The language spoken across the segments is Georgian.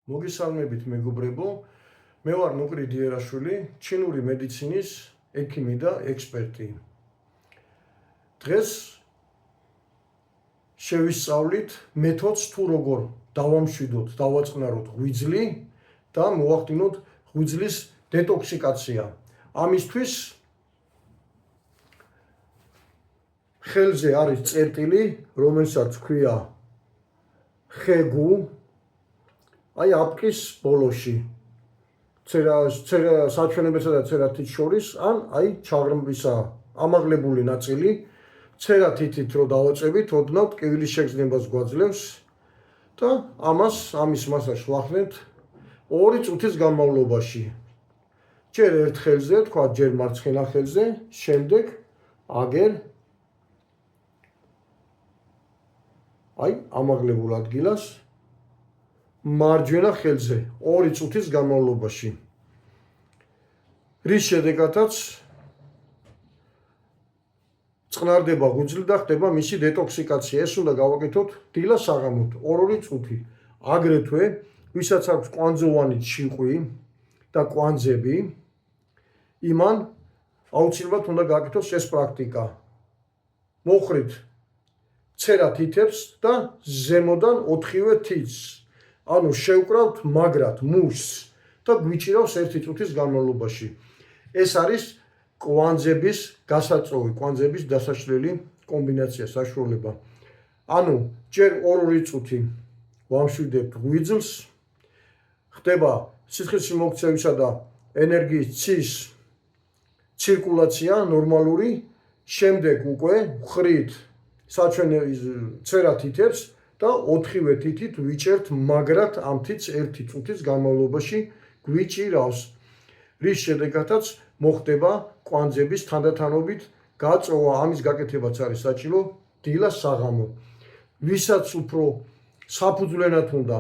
მოგესალმებით მეგობრებო, მე ვარ ნუკრი დიერაშვილი, ჩინური მედიცინის ექიმი და ექსპერტი. დღეს შევისწავლით მეთოდს თუ როგორ დავამშვიდოთ, დავაწყნაროთ ღვიძლი და მოვახდინოთ ღვიძლის დეტოქსიკაცია. ამისთვის ხელზე არის წერტილი, რომელსაც ქვია ხეგუ. აი აპკის ბოლოში საჩვენებისა და ცერათით შორის ან აი ჩაღრმავისა ამაღლებული ნაწილი ცერათით რო დავაწევით, ოდნავ ტკივილის შეგრძნებას გვაძლევს და ამის მასაჟს ვახდენთ 2 წუთის განმავლობაში. ჯერ ერთ ხელზე, თქვა ჯერ მარცხენა ხელზე, შემდეგ აგერ აი ამაღლებულ ადგილას მარჯვენა ხელზე 2 წუთის განმავლობაში. რის შედეგადაც წყნარდება ღვიძლი და ხდება მისი დეტოქსიკაცია. ეს უნდა გავაკეთოთ დილა საღამოთ 2 წუთი. აგრეთვე, ვისაც აქვს კვანძოვანი ჩიყვი და კვანძები, იმან აუცილებლად უნდა გააკეთოს ეს პრაქტიკა. მოხრით ცერათითებს და ზემოდან 4-ვე თითს. ანუ შევკრავთ მაგრად მუშს და გვიჭირავს 1 წუთის განმავლობაში. ეს არის კვანძების გასაწოვი, კვანძების დასაშლელი კომბინაცია, საშუალება. ანუ ჯერ 2 წუთი ვამშვიდებთ ღვიძლს, ხდება სითხის მოქცევისა და ენერგიის ცის ცირკულაცია ნორმალური, შემდეგ უკვე ვხრით ცერათითებს და 4-ვე თითით ვიჭერთ მაგრად ამ თითს 1 წუთის განმავლობაში გვიჭირავს. რის შედეგადაც მოხდება კვანძების თანდათანობით გაწოვა. ამის გაკეთებაც არის საჭირო დილა საღამო. ვისაც უფრო საფუძვლიანად უნდა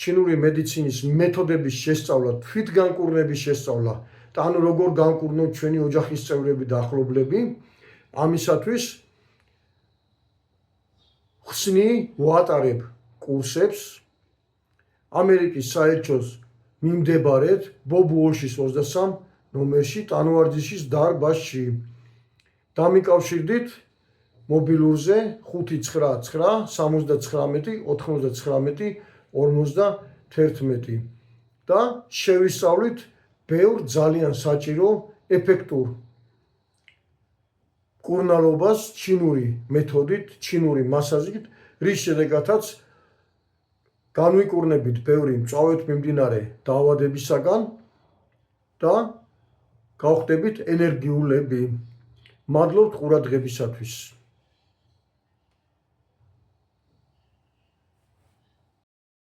ჩინური მედიცინის მეთოდების შესწავლა, თვითგანკურნების შესწავლა და ანუ როგორ განკურნოთ ჩვენი ოჯახის წევრები და ახლობლები, ამისათვის ხსნი ვატარებ კურსებს ამერიკის საელჩოს მიმდებარედ ბობუოშის 23 ნომერში, ტანვარჯიშის დარბაზში. დამიკავშირდით მობილურზე 599 79 99 51 და შევისწავლით ბევრ ძალიან საჭირო ეფექტურ კურნალობას ჩინური მეთოდით, ჩინური მასაჟით, რის შედეგადაც განვიკურნებით ბევრი მწვავედ მიმდინარე დაავადებისაგან და გავხდებით ენერგიულები. მადლობთ ყურადღებისათვის.